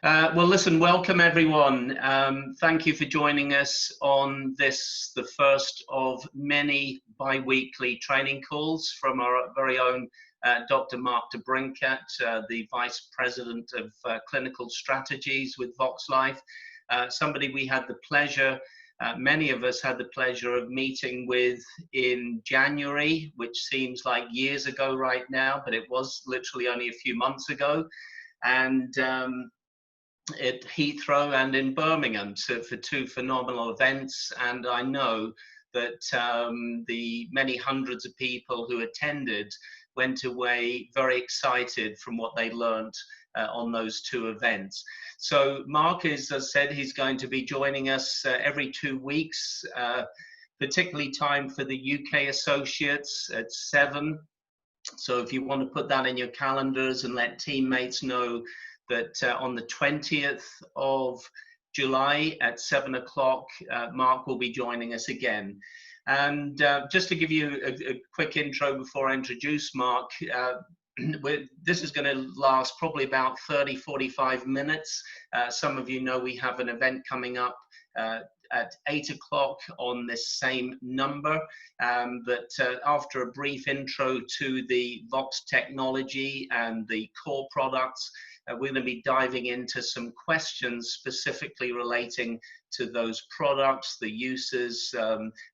Well, listen, welcome everyone. Thank you for joining us on this, the first of many bi-weekly training calls from our very own Dr. Mark DeBrincat, the Vice President of Clinical Strategies with VoxxLife. Somebody we had the pleasure, many of us had the pleasure of meeting with in January, which seems like years ago right now, but it was literally only a few months ago. And at Heathrow and in Birmingham, so for two phenomenal events. And I know that the many hundreds of people who attended went away very excited from what they learned on those two events. So Mark, as I said, he's going to be joining us every 2 weeks, particularly time for the UK associates at 7. So if you want to put that in your calendars and let teammates know that on the 20th of July at 7 o'clock, Mark will be joining us again. And just to give you a quick intro before I introduce Mark, this is going to last probably about 30-45 minutes. Some of you know we have an event coming up at 8 o'clock on this same number. But after a brief intro to the Voxx technology and the core products, we're going to be diving into some questions specifically relating to those products, the uses,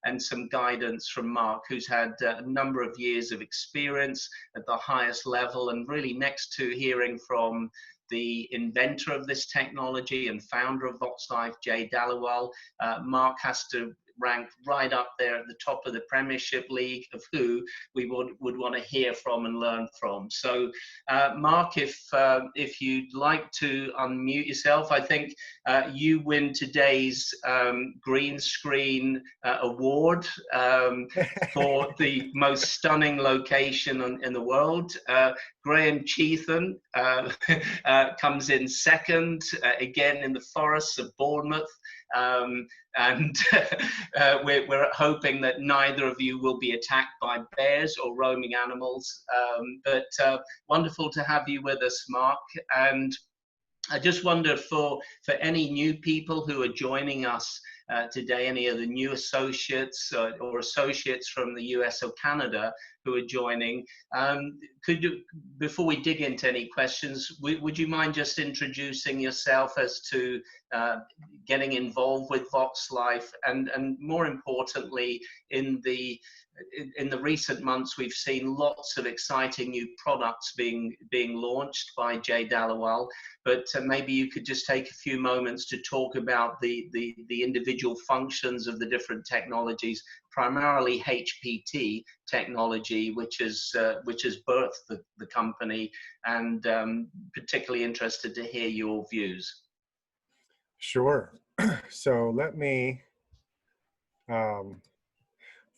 and some guidance from Mark, who's had a number of years of experience at the highest level, and really next to hearing from the inventor of this technology and founder of VoxxLife, Jay Dallowal, Mark has to rank right up there at the top of the Premiership League of who we would want to hear from and learn from. So, Mark, if you'd like to unmute yourself, I think you win today's green screen award for the most stunning location in the world. Graham Cheethan comes in second, again in the forests of Bournemouth. And we're hoping that neither of you will be attacked by bears or roaming animals. But wonderful to have you with us, Mark. And I just wonder for any new people who are joining us today, any of the new associates or associates from the US or Canada who are joining, could you, before we dig into any questions, would you mind just introducing yourself as to getting involved with VoxxLife, and more importantly, in the recent months, we've seen lots of exciting new products being launched by Jay Dallowal, but maybe you could just take a few moments to talk about the individual functions of the different technologies, primarily HPT technology, which has birthed the company, and particularly interested to hear your views. Sure. So let me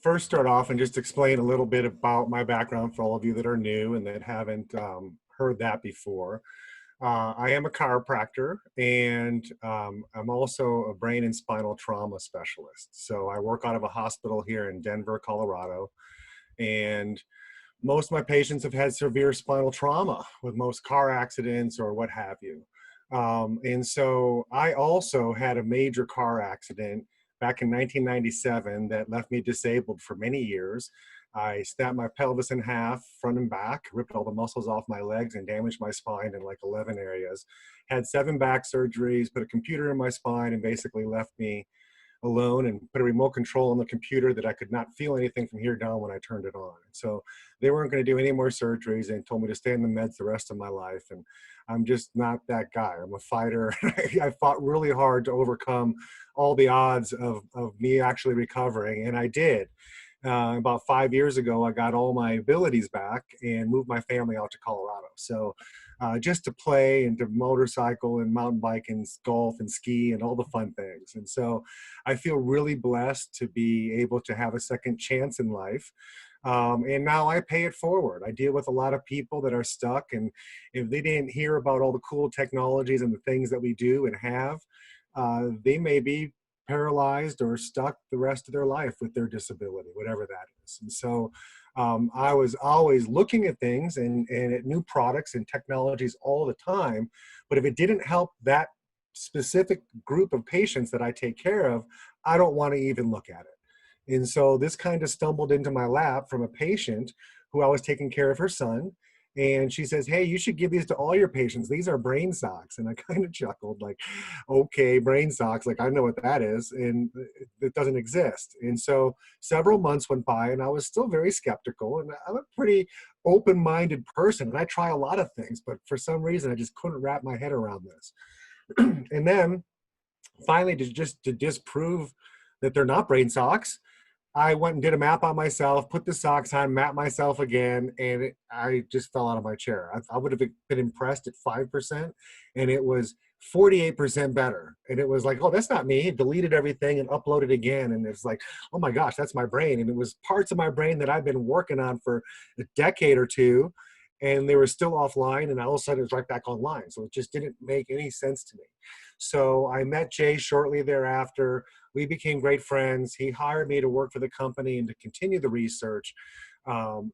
first start off and just explain a little bit about my background for all of you that are new and that haven't heard that before. I am a chiropractor, and I'm also a brain and spinal trauma specialist. So I work out of a hospital here in Denver, Colorado, and most of my patients have had severe spinal trauma with most car accidents or what have you. And so I also had a major car accident back in 1997 that left me disabled for many years. I snapped my pelvis in half, front and back, ripped all the muscles off my legs, and damaged my spine in like 11 areas. Had 7 back surgeries, put a computer in my spine, and basically left me alone, and put a remote control on the computer that I could not feel anything from here down when I turned it on. So they weren't going to do any more surgeries, and told me to stay in the meds the rest of my life. And I'm just not that guy. I'm a fighter. I fought really hard to overcome all the odds of me actually recovering, and I did. About 5 years ago, I got all my abilities back and moved my family out to Colorado. So just to play and to motorcycle and mountain bike and golf and ski and all the fun things. And so I feel really blessed to be able to have a second chance in life. And now I pay it forward. I deal with a lot of people that are stuck, and if they didn't hear about all the cool technologies and the things that we do and have, they may be paralyzed or stuck the rest of their life with their disability, whatever that is. And so I was always looking at things and at new products and technologies all the time. But if it didn't help that specific group of patients that I take care of, I don't want to even look at it. And so this kind of stumbled into my lap from a patient who I was taking care of her son. And she says, hey, you should give these to all your patients. These are brain socks. And I kind of chuckled like, okay, brain socks, like I know what that is. And it doesn't exist. And so several months went by and I was still very skeptical. And I'm a pretty open-minded person. And I try a lot of things, but for some reason, I just couldn't wrap my head around this. And then finally, to disprove that they're not brain socks, I went and did a map on myself, put the socks on, mapped myself again, and I just fell out of my chair. I would have been impressed at 5%, and it was 48% better. And it was like, oh, that's not me. Deleted everything and uploaded again. And it's like, oh my gosh, that's my brain. And it was parts of my brain that I've been working on for a decade or two, and they were still offline, and all of a sudden it was right back online. So it just didn't make any sense to me. So I met Jay shortly thereafter. We became great friends. He hired me to work for the company and to continue the research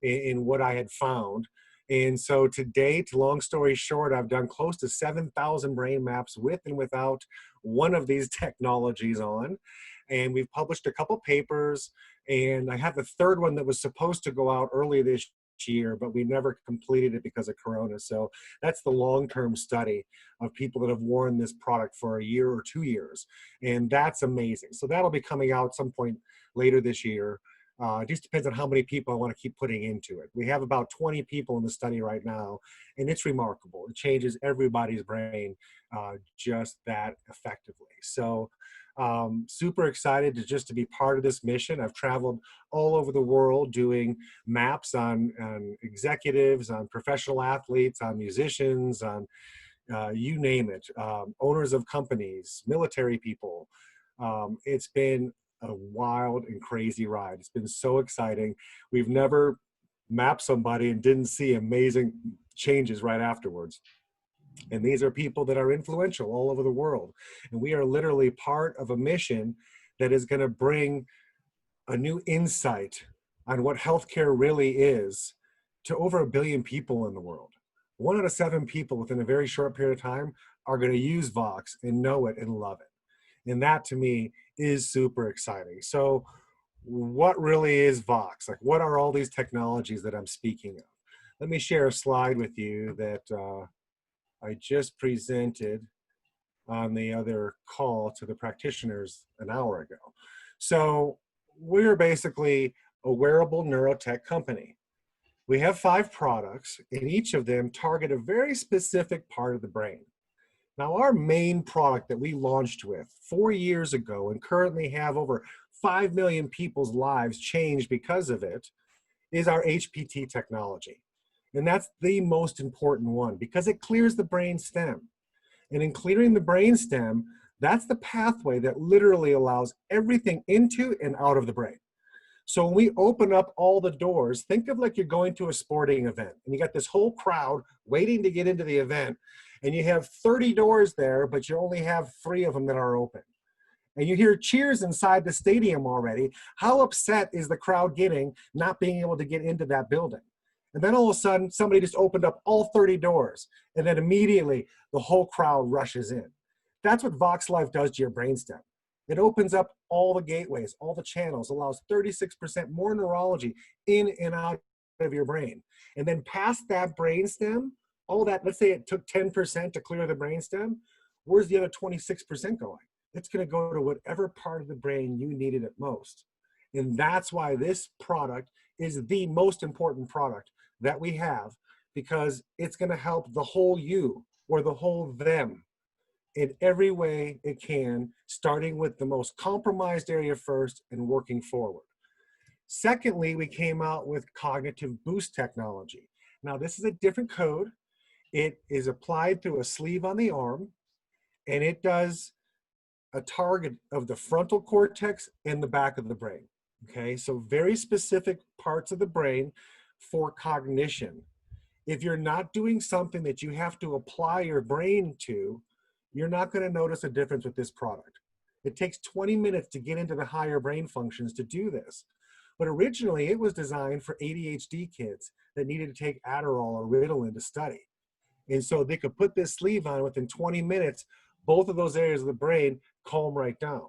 in what I had found. And so to date, long story short, I've done close to 7,000 brain maps with and without one of these technologies on. And we've published a couple papers, and I have a third one that was supposed to go out early this year, but we never completed it because of Corona. So that's the long-term study of people that have worn this product for a year or 2 years. And that's amazing. So that'll be coming out some point later this year. It just depends on how many people I want to keep putting into it. We have about 20 people in the study right now, and it's remarkable. It changes everybody's brain just that effectively. So super excited to be part of this mission. I've traveled all over the world doing maps on executives, on professional athletes, on musicians, on you name it, owners of companies, military people. It's been a wild and crazy ride. It's been so exciting. We've never mapped somebody and didn't see amazing changes right afterwards. And these are people that are influential all over the world. And we are literally part of a mission that is going to bring a new insight on what healthcare really is to over 1 billion people in the world. 1 out of 7 people within a very short period of time are going to use Voxx and know it and love it. And that to me is super exciting. So what really is Voxx? Like, what are all these technologies that I'm speaking of? Let me share a slide with you that I just presented on the other call to the practitioners an hour ago. So we're basically a wearable neurotech company. We have 5 products, and each of them target a very specific part of the brain. Now, our main product that we launched with 4 years ago and currently have over 5 million people's lives changed because of it is our HPT technology. And that's the most important one because it clears the brain stem. And in clearing the brain stem, that's the pathway that literally allows everything into and out of the brain. So when we open up all the doors, think of like you're going to a sporting event and you got this whole crowd waiting to get into the event, and you have 30 doors there, but you only have 3 of them that are open. And you hear cheers inside the stadium already. How upset is the crowd getting not being able to get into that building? And then all of a sudden, somebody just opened up all 30 doors, and then immediately the whole crowd rushes in. That's what VoxxLife does to your brainstem. It opens up all the gateways, all the channels, allows 36% more neurology in and out of your brain. And then past that brainstem, all that, let's say it took 10% to clear the brainstem, where's the other 26% going? It's going to go to whatever part of the brain you need it at most. And that's why this product is the most important product that we have, because it's going to help the whole you or the whole them in every way it can, starting with the most compromised area first and working forward. Secondly, we came out with cognitive boost technology. Now, this is a different code. It is applied through a sleeve on the arm, and it does a target of the frontal cortex and the back of the brain. Okay, so very specific parts of the brain for cognition. If you're not doing something that you have to apply your brain to, you're not going to notice a difference with this product. It takes 20 minutes to get into the higher brain functions to do this. But originally it was designed for ADHD kids that needed to take Adderall or Ritalin to study. And so they could put this sleeve on within 20 minutes, both of those areas of the brain calm right down.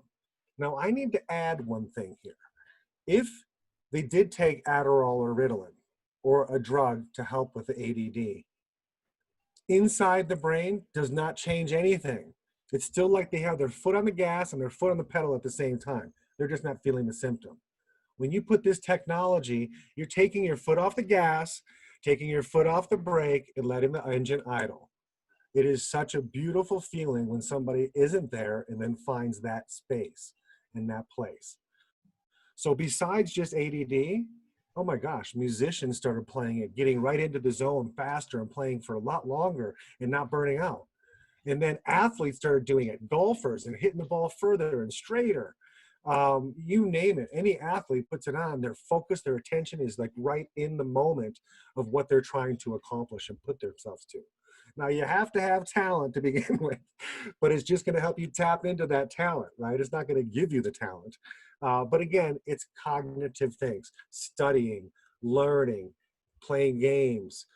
Now I need to add one thing here. If they did take Adderall or Ritalin or a drug to help with the ADD, inside the brain does not change anything. It's still like they have their foot on the gas and their foot on the pedal at the same time. They're just not feeling the symptom. When you put this technology, you're taking your foot off the gas, taking your foot off the brake, and letting the engine idle. It is such a beautiful feeling when somebody isn't there and then finds that space and that place. So besides just ADD, oh my gosh, musicians started playing it, getting right into the zone faster and playing for a lot longer and not burning out. And then athletes started doing it, golfers, and hitting the ball further and straighter. You name it, any athlete puts it on, their focus, their attention is like right in the moment of what they're trying to accomplish and put themselves to. Now you have to have talent to begin with, but it's just gonna help you tap into that talent, right? It's not gonna give you the talent. But again, it's cognitive things, studying, learning, playing games,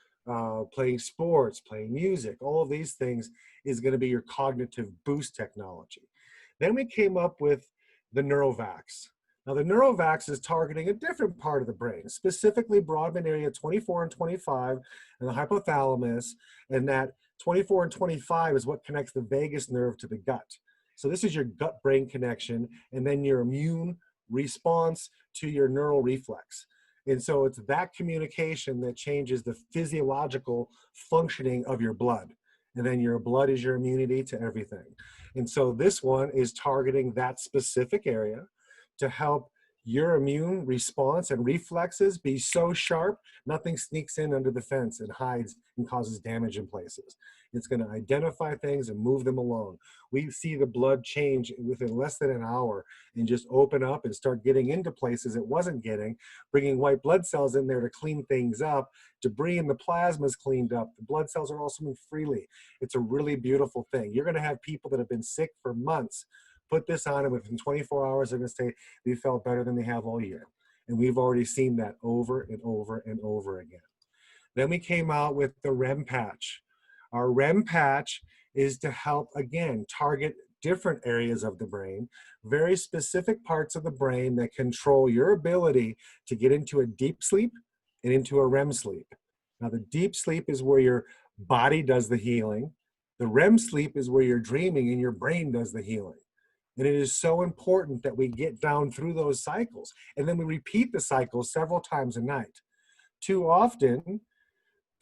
playing sports, playing music, all of these things is going to be your cognitive boost technology. Then we came up with the Neurovax. Now the Neurovax is targeting a different part of the brain, specifically Broadband area 24 and 25 and the hypothalamus, and that 24 and 25 is what connects the vagus nerve to the gut. So this is your gut-brain connection, and then your immune response to your neural reflex. And so it's that communication that changes the physiological functioning of your blood. And then your blood is your immunity to everything. And so this one is targeting that specific area to help your immune response and reflexes be so sharp, nothing sneaks in under the fence and hides and causes damage in places. It's going to identify things and move them along. We see the blood change within less than an hour and just open up and start getting into places it wasn't getting, bringing white blood cells in there to clean things up. Debris in the plasma is cleaned up. The blood cells are also moving freely. It's a really beautiful thing. You're going to have people that have been sick for months put this on, and within 24 hours, they're going to say they felt better than they have all year. And we've already seen that over and over and over again. Then we came out with the REM patch. Our REM patch is to help, again, target different areas of the brain, very specific parts of the brain that control your ability to get into a deep sleep and into a REM sleep. Now, the deep sleep is where your body does the healing. The REM sleep is where you're dreaming and your brain does the healing. And it is so important that we get down through those cycles. And then we repeat the cycles several times a night. Too often,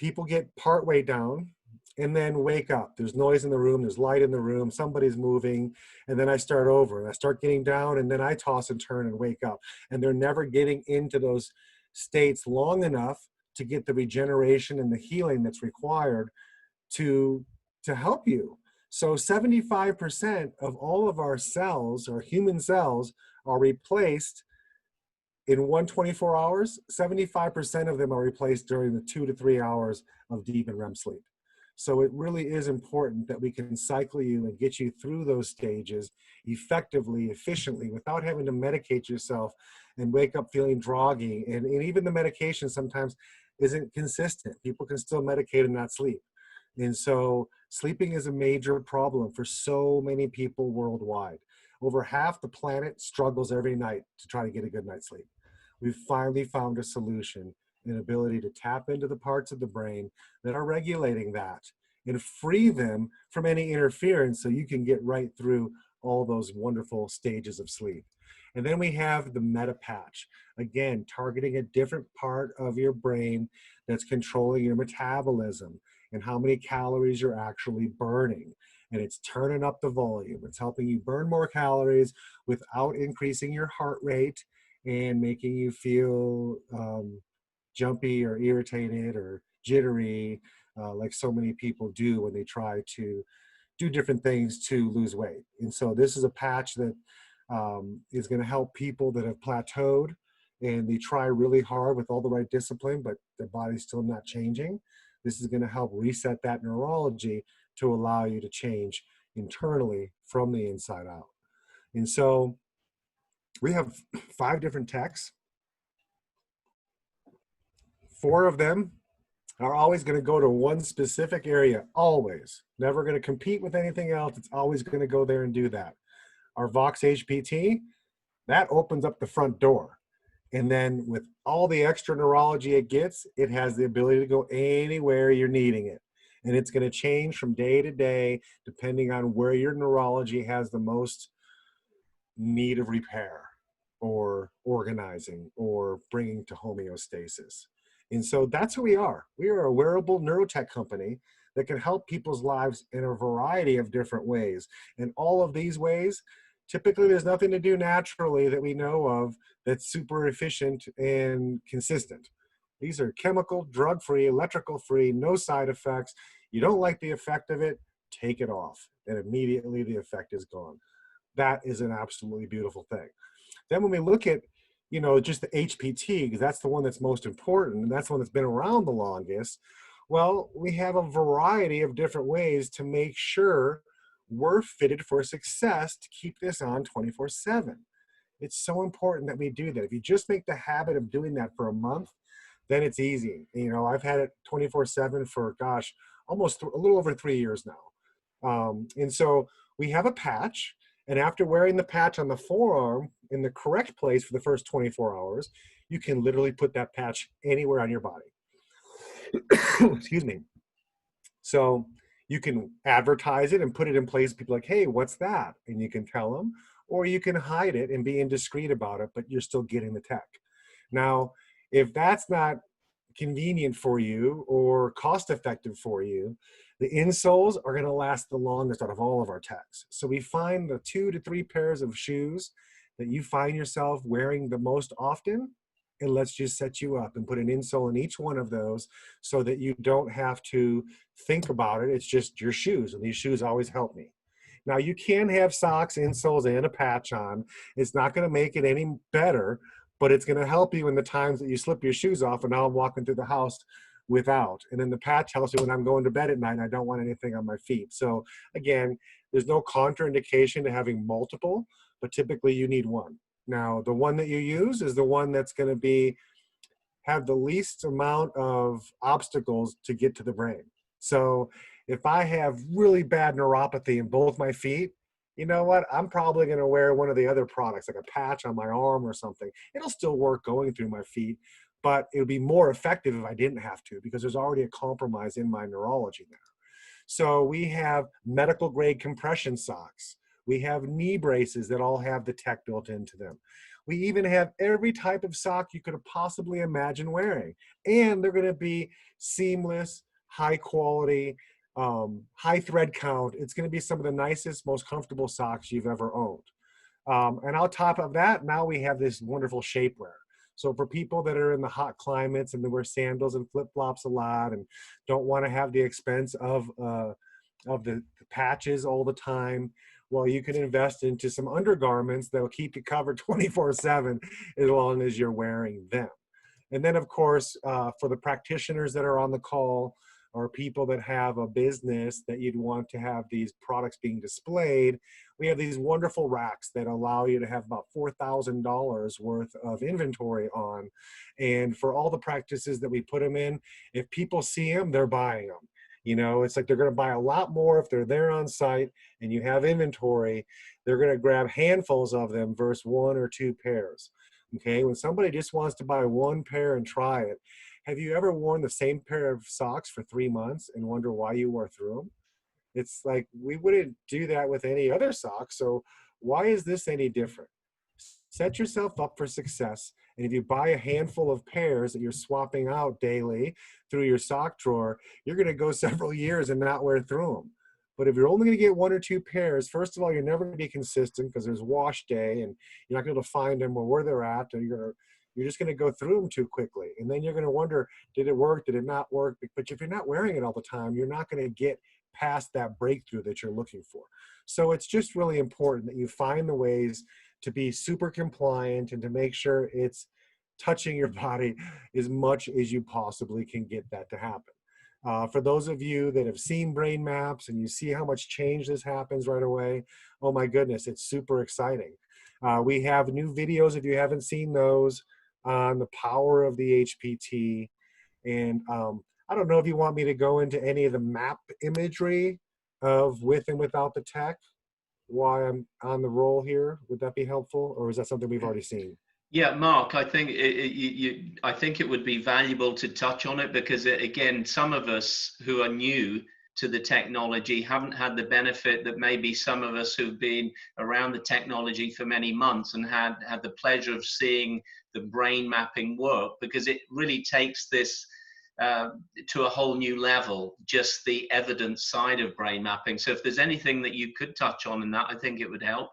people get partway down and then wake up. There's noise in the room, there's light in the room, somebody's moving, and then I start over. And I start getting down, and then I toss and turn and wake up. And they're never getting into those states long enough to get the regeneration and the healing that's required to help you. So 75% of all of our cells, our human cells, are replaced in 124 hours. 75% of them are replaced during the 2 to 3 hours of deep and REM sleep. So it really is important that we can cycle you and get you through those stages effectively, efficiently, without having to medicate yourself and wake up feeling groggy. And even the medication sometimes isn't consistent. People can still medicate and not sleep. And so sleeping is a major problem for so many people worldwide. Over half the planet struggles every night to try to get a good night's sleep. We've finally found a solution, an ability to tap into the parts of the brain that are regulating that and free them from any interference so you can get right through all those wonderful stages of sleep. And then we have the meta patch, again, targeting a different part of your brain that's controlling your metabolism and how many calories you're actually burning. And it's turning up the volume. It's helping you burn more calories without increasing your heart rate and making you feel jumpy or irritated or jittery, like so many people do when they try to do different things to lose weight. And so this is a patch that is going to help people that have plateaued and they try really hard with all the right discipline, but their body's still not changing. This is going to help reset that neurology to allow you to change internally from the inside out. And so we have 5 different techs. 4 of them are always going to go to one specific area, always. Never going to compete with anything else. It's always going to go there and do that. Our Voxx HPT, that opens up the front door. And then with all the extra neurology it gets, it has the ability to go anywhere you're needing it. And it's going to change from day to day, depending on where your neurology has the most need of repair or organizing or bringing to homeostasis. And so that's who we are. We are a wearable neurotech company that can help people's lives in a variety of different ways. And all of these ways, typically there's nothing to do naturally that we know of that's super efficient and consistent. These are chemical, drug-free, electrical-free, no side effects. You don't like the effect of it, take it off, and immediately the effect is gone. That is an absolutely beautiful thing. Then when we look at, you know, just the HPT, because that's the one that's most important, and that's the one that's been around the longest, well, we have a variety of different ways to make sure we're fitted for success to keep this on 24/7. It's so important that we do that. If you just make the habit of doing that for a month, then it's easy. You know, I've had it 24/7 for, gosh, almost a little over 3 years now. And so we have a patch, and after wearing the patch on the forearm in the correct place for the first 24 hours, you can literally put that patch anywhere on your body. Excuse me. So you can advertise it and put it in place. People are like, hey, what's that? And you can tell them, or you can hide it and be indiscreet about it, but you're still getting the tech. Now, if that's not convenient for you or cost effective for you, the insoles are going to last the longest out of all of our techs. So we find the 2 to 3 pairs of shoes that you find yourself wearing the most often, and let's just set you up and put an insole in each one of those so that you don't have to think about it. It's just your shoes, and these shoes always help me. Now, you can have socks, insoles, and a patch on. It's not going to make it any better, but it's going to help you in the times that you slip your shoes off, and now I'm walking through the house without. And then the patch helps you when I'm going to bed at night and I don't want anything on my feet. So again, there's no contraindication to having multiple, but typically you need one. Now, the one that you use is the one that's going to have the least amount of obstacles to get to the brain. So if I have really bad neuropathy in both my feet, you know what? I'm probably going to wear one of the other products, like a patch on my arm or something. It'll still work going through my feet, but it would be more effective if I didn't have to, because there's already a compromise in my neurology there. So we have medical grade compression socks. We have knee braces that all have the tech built into them. We even have every type of sock you could possibly imagine wearing. And they're going to be seamless, high quality, high thread count. It's going to be some of the nicest, most comfortable socks you've ever owned. And on top of that, now we have this wonderful shapewear. So for people that are in the hot climates and they wear sandals and flip-flops a lot and don't want to have the expense of the patches all the time, well, you can invest into some undergarments that will keep you covered 24/7 as long as you're wearing them. And then, of course, for the practitioners that are on the call, or people that have a business that you'd want to have these products being displayed, we have these wonderful racks that allow you to have about $4,000 worth of inventory on. And for all the practices that we put them in, if people see them, they're buying them. You know, it's like they're going to buy a lot more if they're there on site and you have inventory. They're going to grab handfuls of them versus 1 or 2 pairs. Okay, when somebody just wants to buy 1 pair and try it, have you ever worn the same pair of socks for 3 months and wonder why you wore through them? It's like, we wouldn't do that with any other socks, so why is this any different? Set yourself up for success, and if you buy a handful of pairs that you're swapping out daily through your sock drawer, you're going to go several years and not wear through them. But if you're only going to get 1 or 2 pairs, first of all, you're never going to be consistent because there's wash day and you're not going to find them where they're at, or you're just going to go through them too quickly. And then you're going to wonder, did it work? Did it not work? But if you're not wearing it all the time, you're not going to get past that breakthrough that you're looking for. So it's just really important that you find the ways to be super compliant and to make sure it's touching your body as much as you possibly can get that to happen. For those of you that have seen brain maps and you see how much change this happens right away, oh my goodness, it's super exciting. We have new videos, if you haven't seen those, on the power of the HPT. And I don't know if you want me to go into any of the map imagery of with and without the tech while I'm on the roll here. Would that be helpful, or is that something we've already seen? Yeah, Mark, I think I think it would be valuable to touch on it because again, some of us who are new to the technology haven't had the benefit that maybe some of us who've been around the technology for many months and had the pleasure of seeing the brain mapping work, because it really takes this uh, to a whole new level, just the evidence side of brain mapping. So if there's anything that you could touch on in that, I think it would help.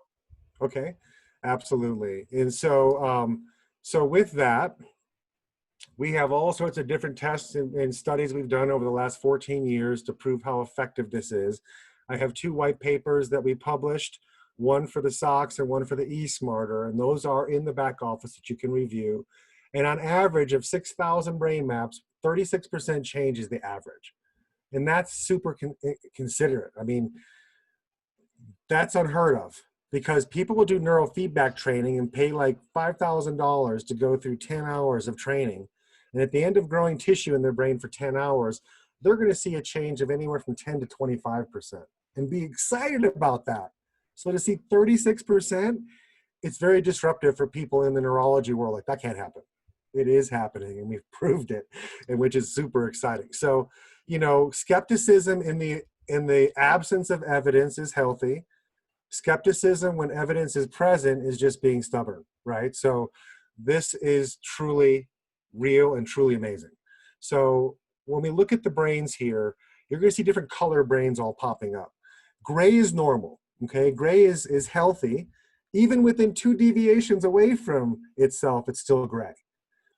Okay, absolutely. And so, so with that, we have all sorts of different tests and studies we've done over the last 14 years to prove how effective this is. I have 2 white papers that we published, one for the SOX and one for the eSmarter, and those are in the back office that you can review. And on average of 6,000 brain maps, 36% change is the average. And that's super considerate. I mean, that's unheard of because people will do neurofeedback training and pay like $5,000 to go through 10 hours of training. And at the end of growing tissue in their brain for 10 hours, they're going to see a change of anywhere from 10 to 25% and be excited about that. So to see 36%, it's very disruptive for people in the neurology world. Like, that can't happen. It is happening, and we've proved it, and which is super exciting. So, you know, skepticism in the absence of evidence is healthy. Skepticism when evidence is present is just being stubborn, right? So this is truly real and truly amazing. So when we look at the brains here, you're going to see different color brains all popping up. Gray is normal, okay? Gray is healthy. Even within 2 deviations away from itself, it's still gray.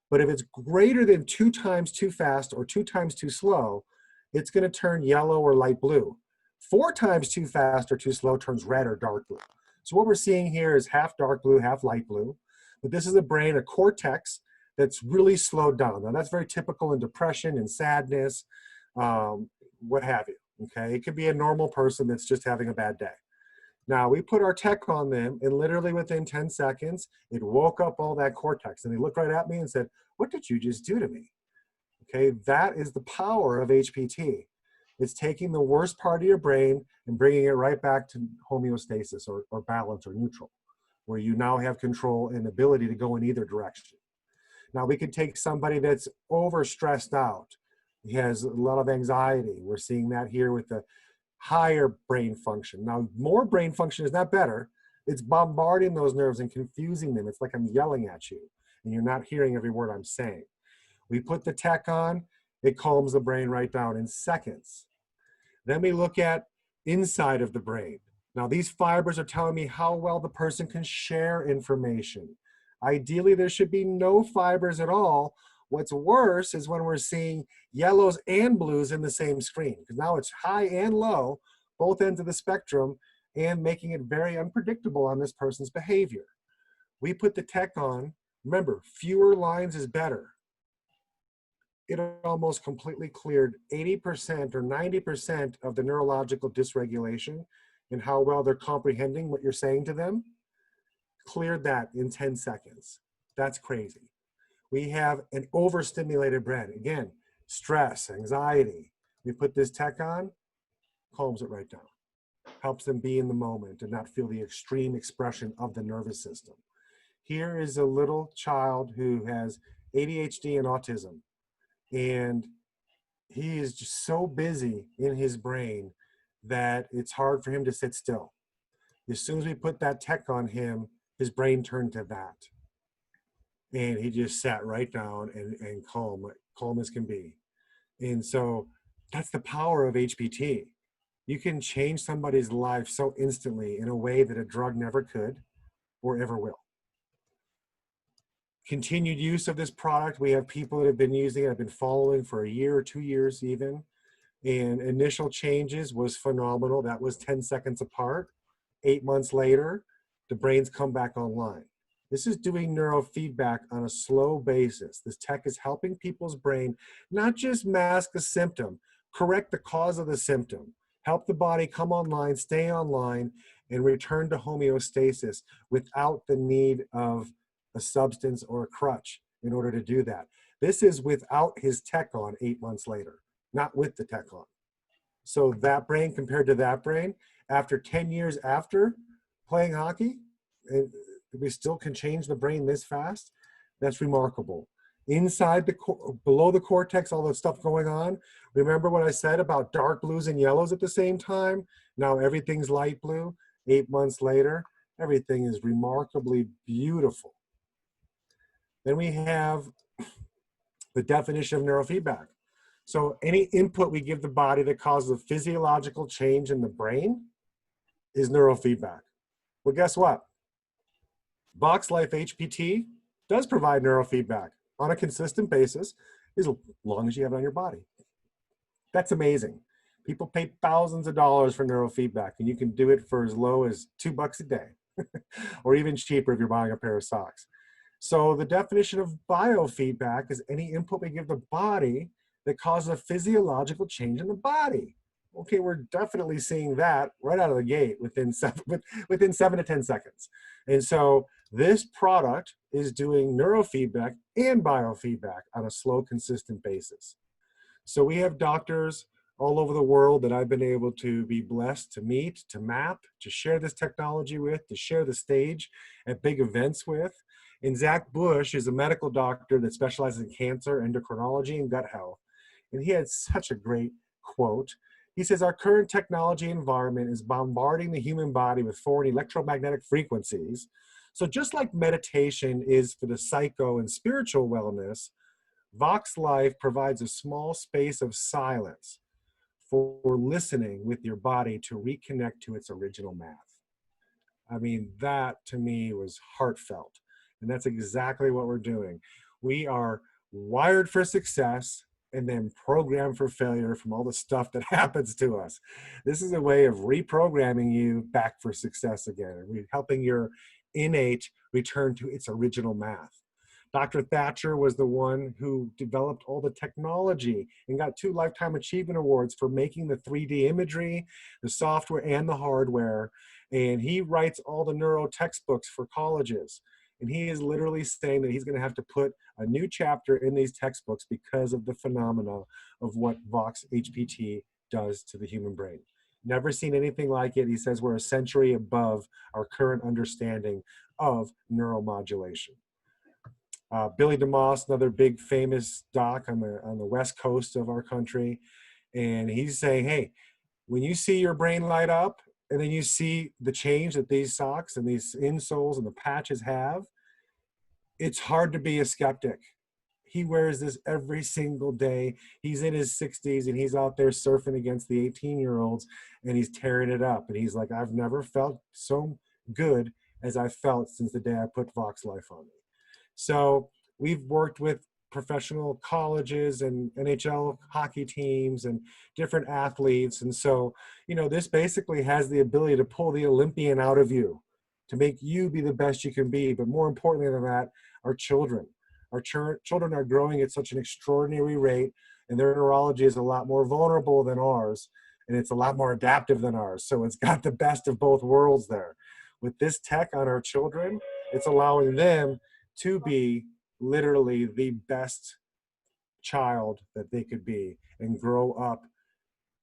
But if it's greater than 2 times too fast or 2 times too slow, it's going to turn yellow or light blue. 4 times too fast or too slow turns red or dark blue. So what we're seeing here is half dark blue, half light blue. But this is a brain, a cortex, that's really slowed down. Now that's very typical in depression and sadness, what have you, okay? It could be a normal person that's just having a bad day. Now we put our tech on them, and literally within 10 seconds, it woke up all that cortex. And they looked right at me and said, "What did you just do to me?" Okay, that is the power of HPT. It's taking the worst part of your brain and bringing it right back to homeostasis or balance or neutral, where you now have control and ability to go in either direction. Now we could take somebody that's over stressed out. He has a lot of anxiety. We're seeing that here with the higher brain function. Now, more brain function is not better. It's bombarding those nerves and confusing them. It's like I'm yelling at you and you're not hearing every word I'm saying. We put the tech on, it calms the brain right down in seconds. Then we look at inside of the brain. Now these fibers are telling me how well the person can share information. Ideally, there should be no fibers at all. What's worse is when we're seeing yellows and blues in the same screen, because now it's high and low, both ends of the spectrum, and making it very unpredictable on this person's behavior. We put the tech on. Remember, fewer lines is better. It almost completely cleared 80% or 90% of the neurological dysregulation and how well they're comprehending what you're saying to them. Cleared that in 10 seconds. That's crazy. We have an overstimulated brain. Again, stress, anxiety. We put this tech on, calms it right down. Helps them be in the moment and not feel the extreme expression of the nervous system. Here is a little child who has ADHD and autism. And he is just so busy in his brain that it's hard for him to sit still. As soon as we put that tech on him, his brain turned to that. And he just sat right down and calm as can be. And so that's the power of HPT. You can change somebody's life so instantly in a way that a drug never could or ever will. Continued use of this product. We have people that have been using it, have been following for a year or 2 years even. And initial changes was phenomenal. That was 10 seconds apart. 8 months later, the brains come back online. This is doing neurofeedback on a slow basis. This tech is helping people's brain not just mask a symptom, correct the cause of the symptom, help the body come online, stay online, and return to homeostasis without the need of a substance or a crutch in order to do that. This is without his tech on 8 months later, not with the tech on. So that brain compared to that brain, after 10 years after playing hockey, we still can change the brain this fast. That's remarkable. Inside the, below the cortex, all the stuff going on. Remember what I said about dark blues and yellows at the same time? Now everything's light blue. 8 months later, everything is remarkably beautiful. Then we have the definition of neurofeedback. So any input we give the body that causes a physiological change in the brain is neurofeedback. Well, guess what? VoxxLife HPT does provide neurofeedback on a consistent basis as long as you have it on your body. That's amazing. People pay thousands of dollars for neurofeedback, and you can do it for as low as $2 a day, or even cheaper if you're buying a pair of socks. So the definition of biofeedback is any input we give the body that causes a physiological change in the body. Okay, we're definitely seeing that right out of the gate within 7 to 10 seconds. And so this product is doing neurofeedback and biofeedback on a slow, consistent basis. So we have doctors all over the world that I've been able to be blessed to meet, to map, to share this technology with, to share the stage at big events with. And Zach Bush is a medical doctor that specializes in cancer, endocrinology, and gut health. And he had such a great quote. He says, our current technology environment is bombarding the human body with foreign electromagnetic frequencies. So just like meditation is for the psycho and spiritual wellness, VoxxLife provides a small space of silence for listening with your body to reconnect to its original math. I mean, that to me was heartfelt. And that's exactly what we're doing. We are wired for success and then programmed for failure from all the stuff that happens to us. This is a way of reprogramming you back for success again. We're helping your innate return to its original math. Dr. Thatcher was the one who developed all the technology and got 2 Lifetime Achievement Awards for making the 3D imagery, the software, and the hardware. And he writes all the neuro textbooks for colleges. And he is literally saying that he's going to have to put a new chapter in these textbooks because of the phenomena of what Voxx HPT does to the human brain. Never seen anything like it. He says we're a century above our current understanding of neuromodulation. Billy DeMoss, another big famous doc on the west coast of our country, and he's saying, hey, when you see your brain light up and then you see the change that these socks and these insoles and the patches have, it's hard to be a skeptic. He wears this every single day. He's in his 60s and he's out there surfing against the 18-year-olds and he's tearing it up. And he's like, I've never felt so good as I felt since the day I put VoxxLife on me. So we've worked with professional colleges and NHL hockey teams and different athletes. And so, you know, this basically has the ability to pull the Olympian out of you, to make you be the best you can be. But more importantly than that, our children. Our children are growing at such an extraordinary rate, and their neurology is a lot more vulnerable than ours, and it's a lot more adaptive than ours. So it's got the best of both worlds there. With this tech on our children, it's allowing them to be literally the best child that they could be and grow up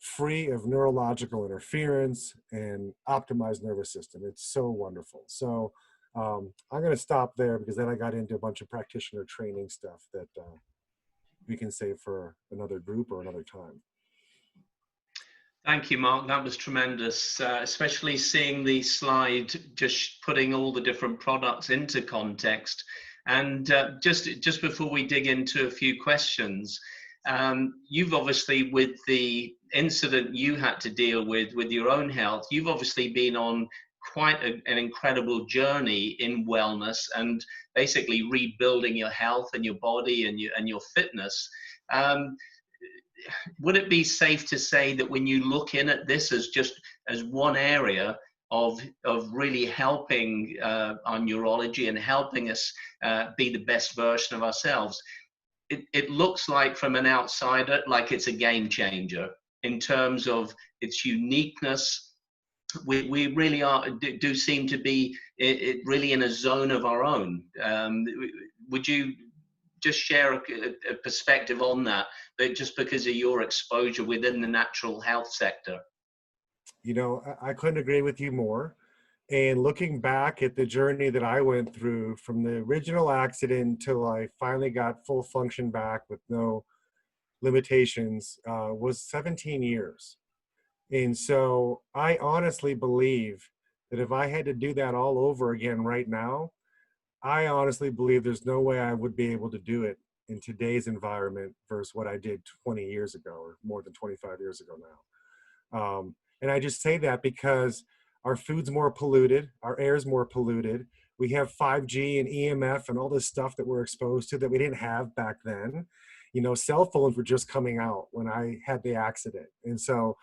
free of neurological interference and optimized nervous system. It's so wonderful. So I'm going to stop there because then I got into a bunch of practitioner training stuff that we can save for another group or another time. Thank you, Mark. That was tremendous, especially seeing the slide, just putting all the different products into context. And just before we dig into a few questions, you've obviously, with the incident you had to deal with your own health, you've obviously been on quite an incredible journey in wellness and basically rebuilding your health and your body and your fitness. Would it be safe to say that when you look in at this as just as one area of really helping our neurology and helping us be the best version of ourselves, it looks like from an outsider like it's a game changer in terms of its uniqueness. We really do seem to be really in a zone of our own. Would you just share a perspective on that, but just because of your exposure within the natural health sector. You know, I couldn't agree with you more. And looking back at the journey that I went through from the original accident till I finally got full function back with no limitations, was 17 years. And so I honestly believe that if I had to do that all over again right now, I honestly believe there's no way I would be able to do it in today's environment versus what I did 20 years ago or more than 25 years ago now. And I just say that because our food's more polluted, our air's more polluted. We have 5G and EMF and all this stuff that we're exposed to that we didn't have back then. You know, cell phones were just coming out when I had the accident. And so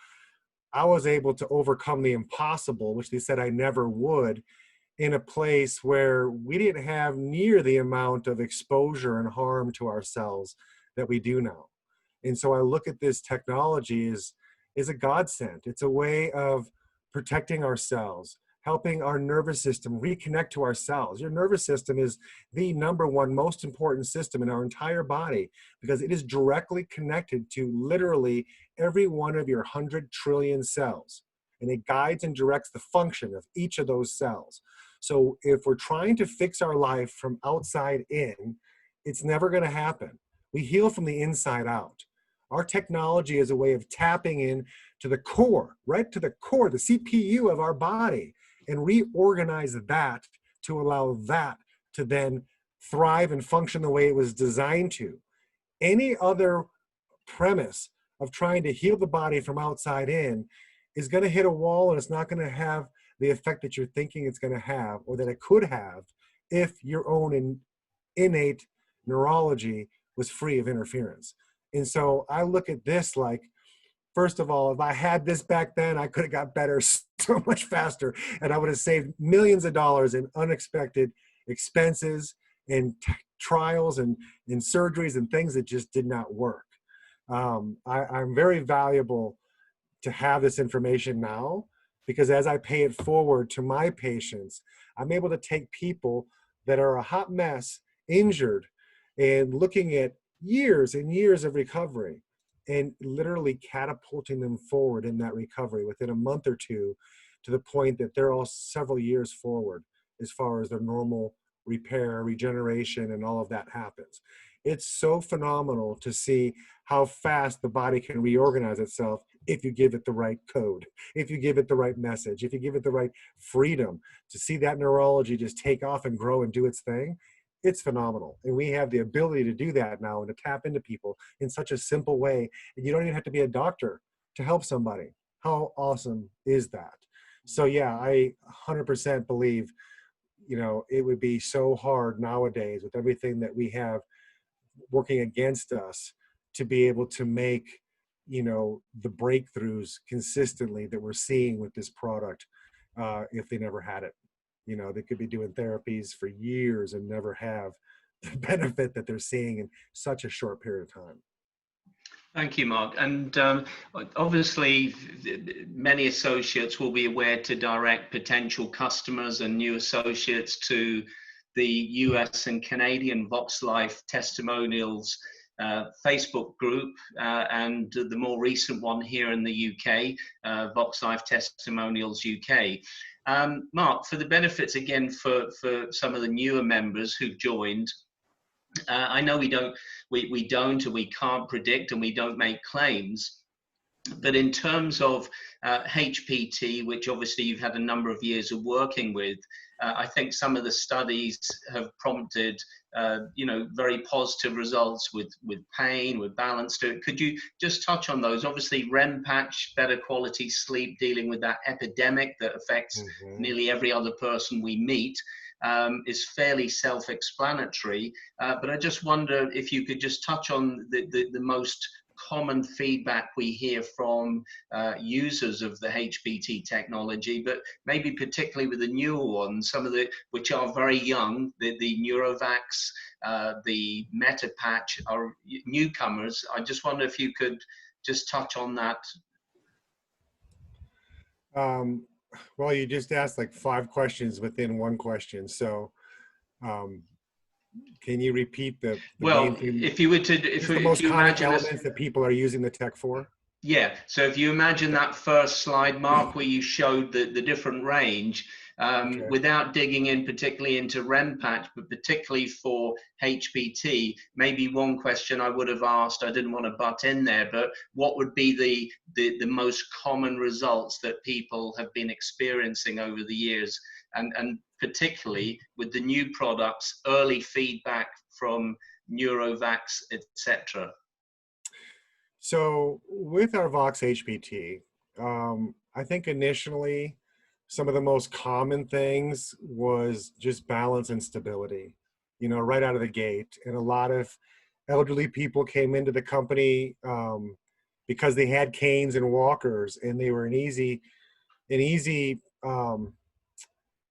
I was able to overcome the impossible, which they said I never would, in a place where we didn't have near the amount of exposure and harm to ourselves that we do now. And so I look at this technology as a godsend. It's a way of protecting ourselves, helping our nervous system reconnect to ourselves. Your nervous system is the number one most important system in our entire body because it is directly connected to literally every one of your 100 trillion cells. And it guides and directs the function of each of those cells. So if we're trying to fix our life from outside in, it's never going to happen. We heal from the inside out. Our technology is a way of tapping in to the core, right to the core, the CPU of our body, and reorganize that to allow that to then thrive and function the way it was designed to. Any other premise of trying to heal the body from outside in is going to hit a wall, and it's not going to have the effect that you're thinking it's going to have or that it could have if your own innate neurology was free of interference. And so I look at this like, first of all, if I had this back then, I could have got better so much faster, and I would have saved millions of dollars in unexpected expenses and trials and surgeries and things that just did not work. I'm very valuable to have this information now, because as I pay it forward to my patients, I'm able to take people that are a hot mess, injured, and looking at years and years of recovery and literally catapulting them forward in that recovery within a month or two to the point that they're all several years forward as far as their normal repair, regeneration, and all of that happens. It's so phenomenal to see how fast the body can reorganize itself if you give it the right code, if you give it the right message, if you give it the right freedom to see that neurology just take off and grow and do its thing. It's phenomenal. And we have the ability to do that now and to tap into people in such a simple way. And you don't even have to be a doctor to help somebody. How awesome is that? So yeah, I 100% believe, you know, it would be so hard nowadays with everything that we have working against us to be able to make, you know, the breakthroughs consistently that we're seeing with this product if they never had it. You know, they could be doing therapies for years and never have the benefit that they're seeing in such a short period of time. Thank you, Mark. And obviously, many associates will be aware to direct potential customers and new associates to the US and Canadian VoxxLife testimonials Facebook group and the more recent one here in the UK, VoxxLife Testimonials UK. Mark, for the benefits again for some of the newer members who've joined, I know we don't or we can't predict and we don't make claims, but in terms of HPT, which obviously you've had a number of years of working with, I think some of the studies have prompted, you know, very positive results with pain, with balance to it. Could you just touch on those? Obviously, REM patch, better quality sleep, dealing with that epidemic that affects nearly every other person we meet. Is fairly self-explanatory, but I just wonder if you could just touch on the most common feedback we hear from users of the HPT technology, but maybe particularly with the newer ones, some of the which are very young, the Neurovax, the Meta patch are newcomers. I just wonder if you could just touch on that. Well, you just asked like 5 questions within one question. So Can you repeat the main Well, thing? if you were to, Just the if most you common imagine us, elements that people are using the tech for? yeah. So if you imagine that first slide, Mark, where you showed the different range, Okay. without digging in particularly into REM patch, but particularly for HPT, maybe one question I would have asked, I didn't want to butt in there, but what would be the most common results that people have been experiencing over the years? And particularly with the new products, early feedback from Neurovax, etc. So with our Voxx HPT, I think initially some of the most common things was just balance and stability, right out of the gate. And a lot of elderly people came into the company because they had canes and walkers, and they were an easy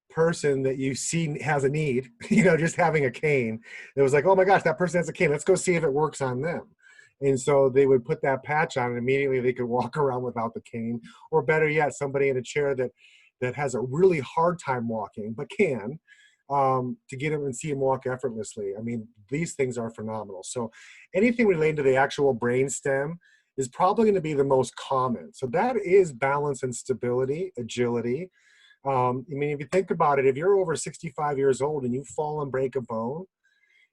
person that you see has a need, just having a cane. It was like, oh my gosh, that person has a cane. Let's go see if it works on them. And so they would put that patch on, and immediately they could walk around without the cane. Or better yet, somebody in a chair that has a really hard time walking, but can, to get them and see them walk effortlessly. I mean, these things are phenomenal. So anything related to the actual brain stem is probably going to be the most common. So that is balance and stability, agility. I mean, if you think about it, if you're over 65 years old and you fall and break a bone,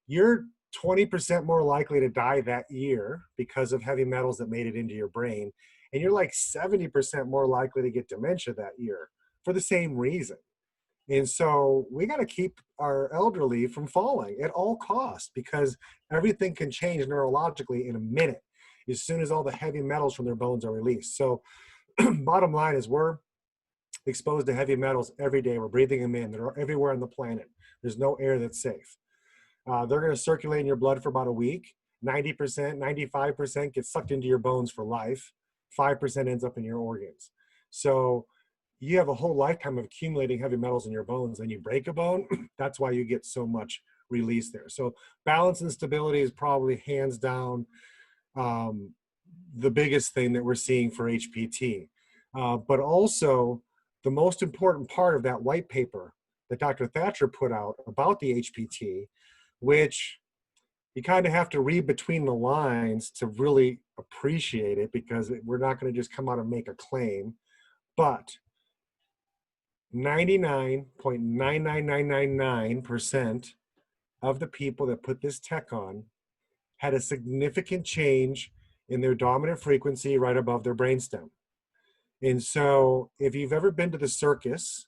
you're 20% more likely to die that year because of heavy metals that made it into your brain. And you're like 70% more likely to get dementia that year for the same reason. And so we got to keep our elderly from falling at all costs, because everything can change neurologically in a minute as soon as all the heavy metals from their bones are released. So bottom line is, we're exposed to heavy metals every day. We're breathing them in. They're everywhere on the planet. There's no air that's safe. They're going to circulate in your blood for about a week. 90%, 95% gets sucked into your bones for life. 5% ends up in your organs. So you have a whole lifetime of accumulating heavy metals in your bones. Then you break a bone. That's why you get so much release there. So balance and stability is probably hands down the biggest thing that we're seeing for HPT. But also, the most important part of that white paper that Dr. Thatcher put out about the HPT, which you kind of have to read between the lines to really appreciate it, because we're not going to just come out and make a claim, but 99.99999% of the people that put this tech on had a significant change in their dominant frequency right above their brainstem. And so if you've ever been to the circus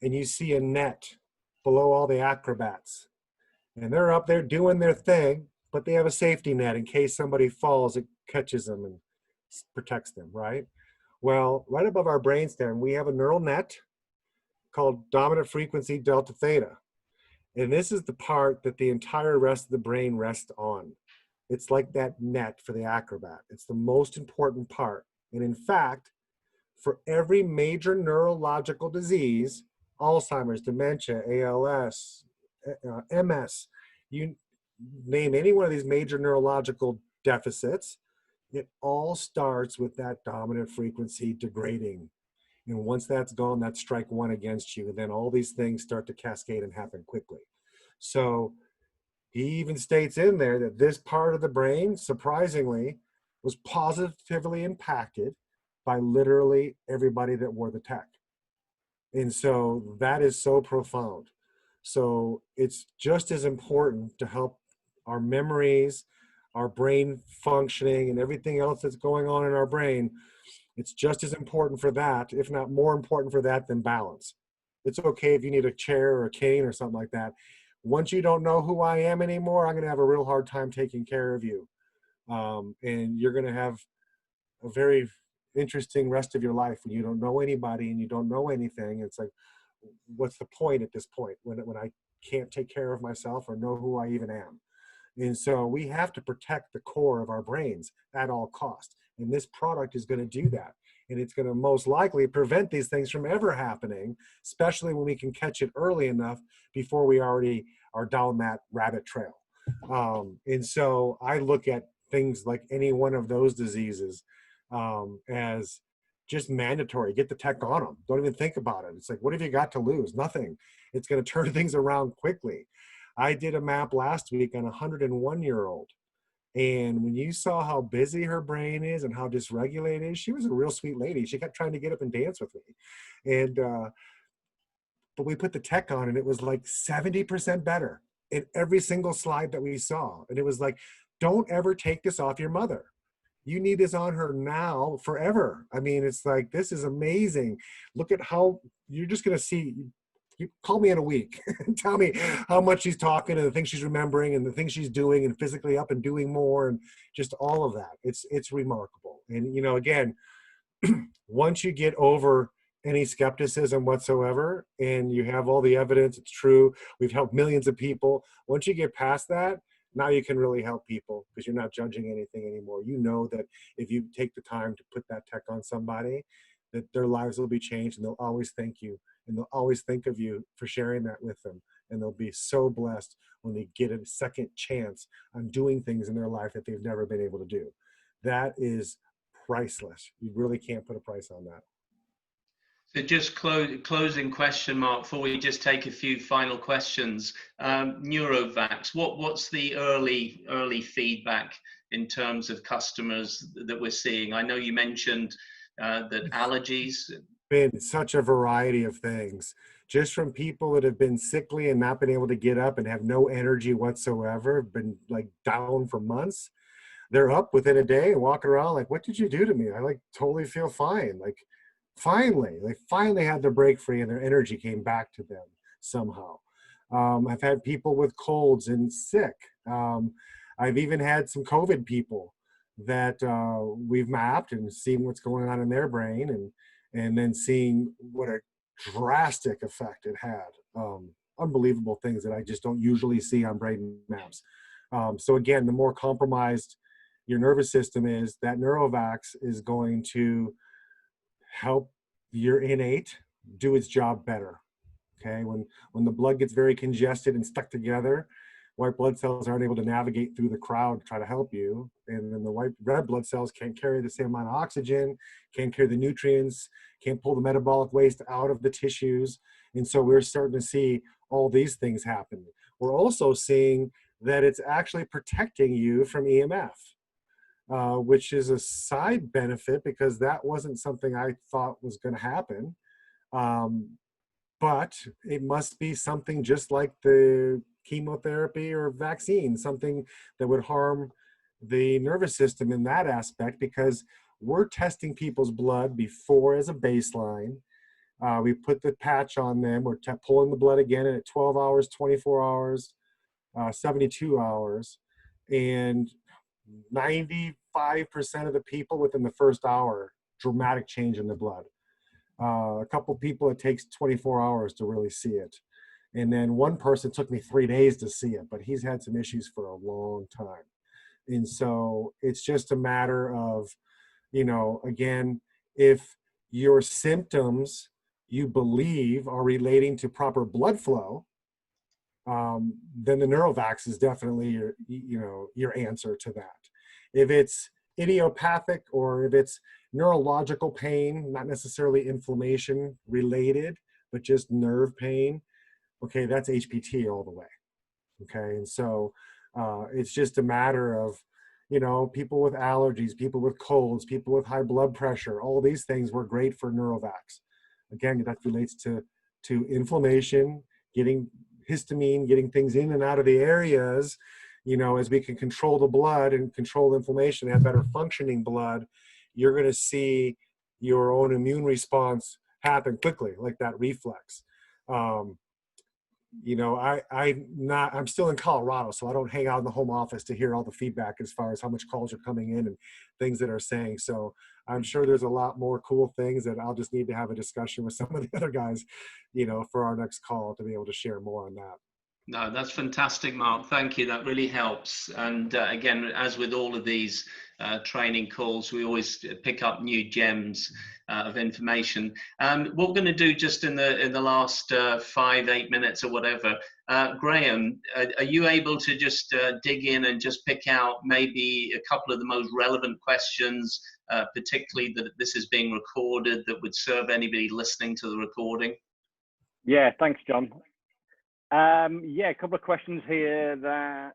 and you see a net below all the acrobats, and they're up there doing their thing, but they have a safety net in case somebody falls, it catches them and protects them, right? Well, right above our brainstem, we have a neural net called dominant frequency delta theta. And this is the part that the entire rest of the brain rests on. It's like that net for the acrobat. It's the most important part. And in fact, for every major neurological disease, Alzheimer's, dementia, ALS, MS, you name any one of these major neurological deficits, it all starts with that dominant frequency degrading. And once that's gone, that's strike one against you. And then all these things start to cascade and happen quickly. So he even states in there that this part of the brain, surprisingly, was positively impacted by literally everybody that wore the tech. And so that is so profound. So it's just as important to help our memories, our brain functioning, and everything else that's going on in our brain. It's just as important for that, if not more important for that, than balance. It's okay if you need a chair or a cane or something like that. Once you don't know who I am anymore, I'm going to have a real hard time taking care of you. And you're going to have a very interesting rest of your life when you don't know anybody and you don't know anything. It's like, what's the point at this point when I can't take care of myself or know who I even am? And so we have to protect the core of our brains at all costs. And this product is going to do that. And it's going to most likely prevent these things from ever happening, especially when we can catch it early enough before we already are down that rabbit trail. And so I look at things like any one of those diseases as just mandatory. Get the tech on them. Don't even think about it. It's like, what have you got to lose? Nothing. It's going to turn things around quickly. I did a map last week on a 101-year-old. And when you saw how busy her brain is and how dysregulated, she was a real sweet lady. She kept trying to get up and dance with me. And, but we put the tech on and it was like 70% better in every single slide that we saw. And it was like, don't ever take this off your mother. You need this on her now, forever. I mean, it's like, this is amazing. Look at how you're just going to see. You call me in a week and tell me how much she's talking and the things she's remembering and the things she's doing and physically up and doing more and just all of that. It's remarkable. And, you know, again, once you get over any skepticism whatsoever and you have all the evidence, it's true, we've helped millions of people. Once you get past that, now you can really help people because you're not judging anything anymore. You know that if you take the time to put that tech on somebody, that their lives will be changed and they'll always thank you. And they'll always think of you for sharing that with them. And they'll be so blessed when they get a second chance on doing things in their life that they've never been able to do. That is priceless. You really can't put a price on that. So just closing question, Mark, before we just take a few final questions. Neurovax, what's the early feedback in terms of customers that we're seeing? I know you mentioned that allergies. Been such a variety of things, just from people that have been sickly and not been able to get up and have no energy whatsoever, been like down for months. They're up within a day and walking around like, what did you do to me? I like totally feel fine. Like they finally had their break free and their energy came back to them somehow. I've had people with colds and sick. I've even had some COVID people that we've mapped and seen what's going on in their brain and then seeing what a drastic effect it had. Unbelievable things that I just don't usually see on brain maps. So again, the more compromised your nervous system is, that Neurovax is going to help your innate do its job better. Okay, when the blood gets very congested and stuck together, white blood cells aren't able to navigate through the crowd to try to help you, and then the red blood cells can't carry the same amount of oxygen, can't carry the nutrients, can't pull the metabolic waste out of the tissues, and so we're starting to see all these things happen. We're also seeing that it's actually protecting you from EMF, which is a side benefit because that wasn't something I thought was going to happen. But it must be something just like the chemotherapy or vaccine, something that would harm the nervous system in that aspect, because we're testing people's blood before as a baseline. We put the patch on them. We're pulling the blood again at 12 hours, 24 hours, 72 hours. And 95% of the people within the first hour, dramatic change in the blood. A couple people, it takes 24 hours to really see it. And then one person took me 3 days to see it, but he's had some issues for a long time. And so it's just a matter of, you know, again, if your symptoms you believe are relating to proper blood flow, then the Neurovax is definitely your answer to that. If it's idiopathic or if it's neurological pain, not necessarily inflammation related, but just nerve pain, okay, that's HPT all the way. Okay, and so it's just a matter of, you know, people with allergies, people with colds, people with high blood pressure, all these things were great for Neurovax. Again, that relates to inflammation, getting histamine, getting things in and out of the areas. You know, as we can control the blood and control inflammation, have better functioning blood, you're going to see your own immune response happen quickly, like that reflex. You know, I'm still in Colorado, so I don't hang out in the home office to hear all the feedback as far as how much calls are coming in and things that are saying. So I'm sure there's a lot more cool things that I'll just need to have a discussion with some of the other guys, you know, for our next call to be able to share more on that. No, that's fantastic, Mark. Thank you. That really helps. And again, as with all of these training calls, we always pick up new gems of information. What we're going to do just in the last 5-8 minutes or whatever, Graham, are you able to just dig in and just pick out maybe a couple of the most relevant questions, particularly that this is being recorded, that would serve anybody listening to the recording? Yeah, thanks, John. Yeah, a couple of questions here that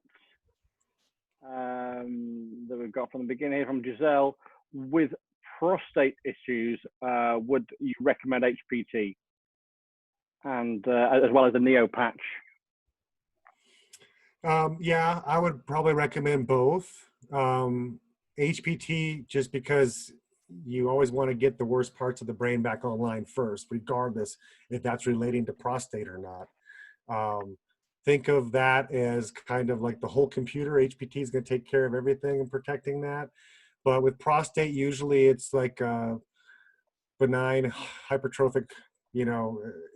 that we've got from the beginning here from Giselle. With prostate issues, would you recommend HPT and as well as the Neo patch? Yeah, I would probably recommend both. HPT, just because you always want to get the worst parts of the brain back online first, regardless if that's relating to prostate or not. Think of that as kind of like the whole computer. HPT is going to take care of everything and protecting that. But with prostate, usually it's like benign hypertrophic,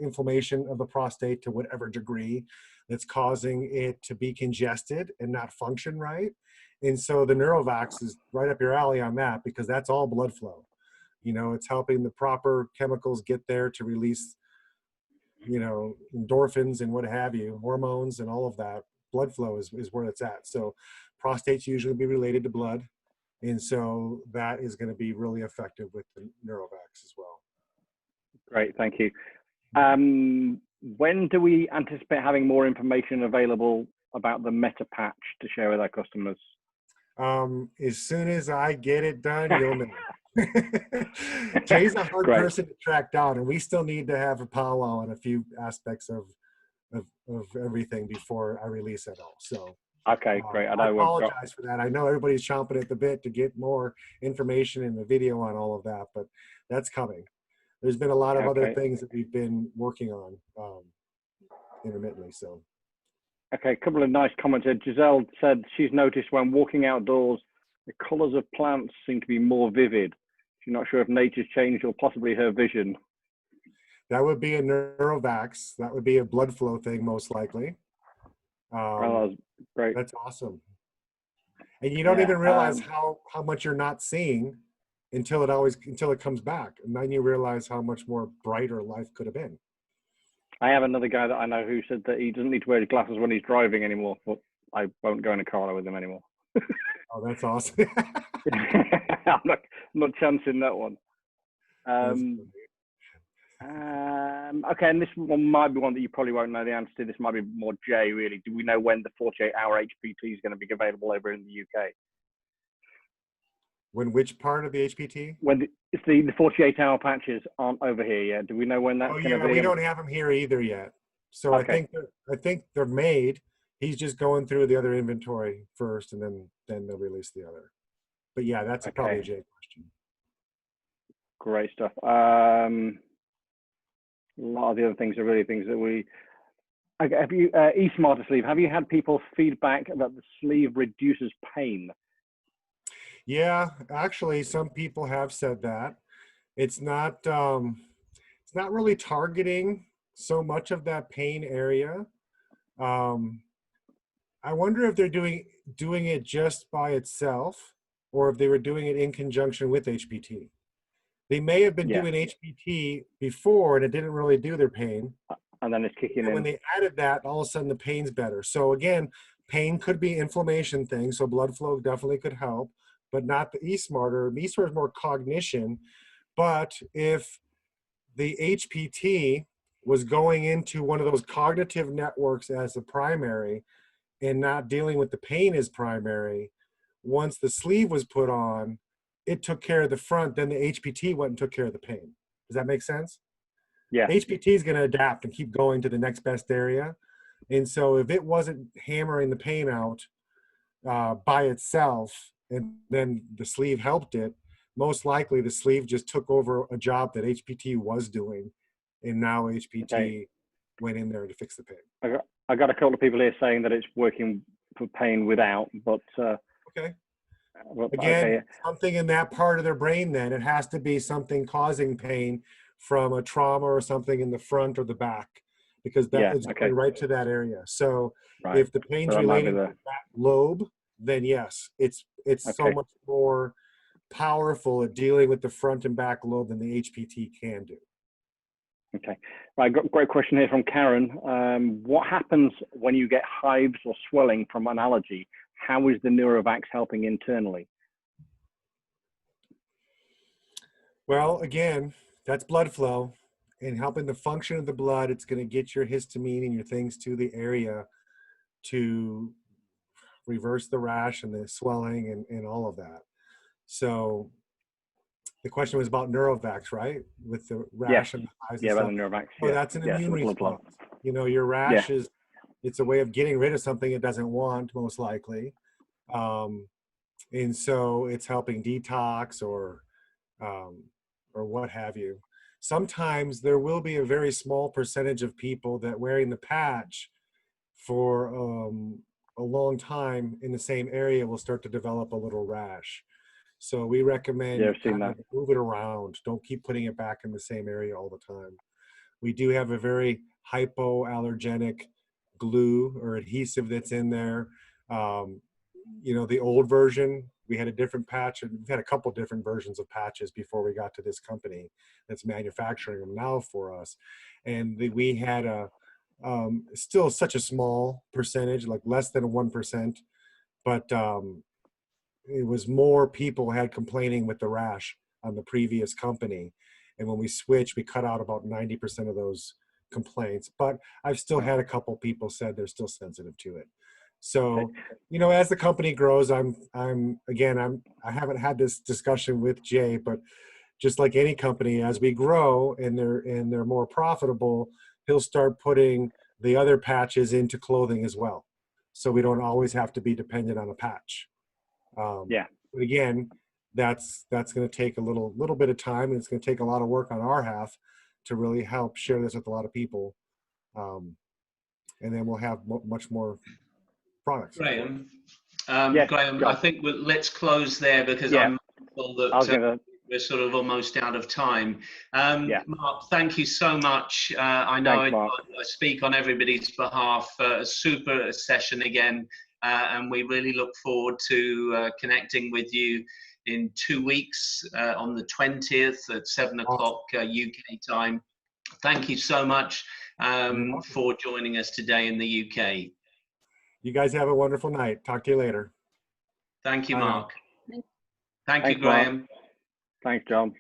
inflammation of the prostate to whatever degree that's causing it to be congested and not function right. And so the Neurovax is right up your alley on that, because that's all blood flow. It's helping the proper chemicals get there to release, endorphins and what have you, hormones and all of that. Blood flow is where it's at. So prostates usually be related to blood. And so that is going to be really effective with the Neurovax as well. Great, thank you. When do we anticipate having more information available about the Meta patch to share with our customers? As soon as I get it done, you'll know. Jay's a hard person to track down, and we still need to have a powwow on a few aspects of everything before I release it all. So okay, great. I apologize for that. I know everybody's chomping at the bit to get more information and the video on all of that, but that's coming. There's been a lot of other things that we've been working on intermittently. So. Okay, a couple of nice comments here. Giselle said she's noticed when walking outdoors, the colors of plants seem to be more vivid. She's not sure if nature's changed or possibly her vision. That would be a Neurovax. That would be a blood flow thing, most likely. Oh, that's great. That's awesome. And you don't even realize how much you're not seeing until it comes back. And then you realize how much more brighter life could have been. I have another guy that I know who said that he doesn't need to wear his glasses when he's driving anymore, but I won't go in a car with him anymore. Oh, that's awesome. I'm not chancing that one. Okay, and this one might be one that you probably won't know the answer to. This might be more Jay, really. Do we know when the 48-hour HPT is going to be available over in the UK? When which part of the HPT? When the 48-hour patches aren't over here yet. Do we know when that's going to be? We don't have them here either yet. So okay. I think they're made. He's just going through the other inventory first, and then they'll release the other. But yeah, that's probably a Jay question. Great stuff. A lot of the other things are really things that we. Have you eSmarter sleeve? Have you had people feedback that the sleeve reduces pain? Yeah, actually, some people have said that. It's not really targeting so much of that pain area. I wonder if they're doing it just by itself, or if they were doing it in conjunction with HPT. They may have been doing HPT before, and it didn't really do their pain. And then it's kicking in. When they added that, all of a sudden the pain's better. So again, pain could be inflammation thing. So blood flow definitely could help, but not the eSmarter. The eSmarter is more cognition. But if the HPT was going into one of those cognitive networks as a primary and not dealing with the pain as primary, once the sleeve was put on, it took care of the front, then the HPT went and took care of the pain. Does that make sense? Yeah. HPT is going to adapt and keep going to the next best area. And so if it wasn't hammering the pain out by itself, and then the sleeve helped it, most likely the sleeve just took over a job that HPT was doing, and now HPT went in there to fix the pain. I got a couple of people here saying that it's working for pain without, but again, something in that part of their brain, then it has to be something causing pain from a trauma or something in the front or the back, because that is going right to that area. So if the pain's related to that lobe, then yes, it's so much more powerful at dealing with the front and back lobe than the HPT can do. Okay, right. Got a great question here from Karen. What happens when you get hives or swelling from an allergy? How is the Neurovax helping internally? Well, again, that's blood flow. helping the function of the blood. It's going to get your histamine and your things to the area to reverse the rash and the swelling and all of that. So the question was about Neurovax, right? With the rash and the eyes and about stuff. the Neurovax. Oh, that's an immune the blood response. You know, your rash is, it's a way of getting rid of something it doesn't want, most likely. And so it's helping detox or what have you. Sometimes there will be a very small percentage of people that wearing the patch for a long time in the same area will start to develop a little rash. So we recommend move it around. Don't keep putting it back in the same area all the time. We do have a very hypoallergenic glue or adhesive that's in there. You know, the old version, we had a different patch, and we've had a couple different versions of patches before we got to this company that's manufacturing them now for us. And we had a still such a small percentage, like less than 1%, but it was more people had complaining with the rash on the previous company. And when we switched, we cut out about 90% of those complaints. But I've still had a couple people said they're still sensitive to it. So, you know, as the company grows, I haven't had this discussion with Jay, but just like any company, as we grow and they're more profitable, he'll start putting the other patches into clothing as well. So we don't always have to be dependent on a patch. But again, that's going to take a little bit of time, and it's going to take a lot of work on our half to really help share this with a lot of people. And then we'll have much more products. Graham, Graham, I think let's close there because I'm mindful that we're sort of almost out of time. Mark, thank you so much. I know I speak on everybody's behalf. A super session again, and we really look forward to connecting with you in 2 weeks on the 20th at 7 o'clock UK time. Thank you so much for joining us today in the UK. You guys have a wonderful night. Talk to you later. Thank you, Mark. Thank you, Graham. Thanks, John.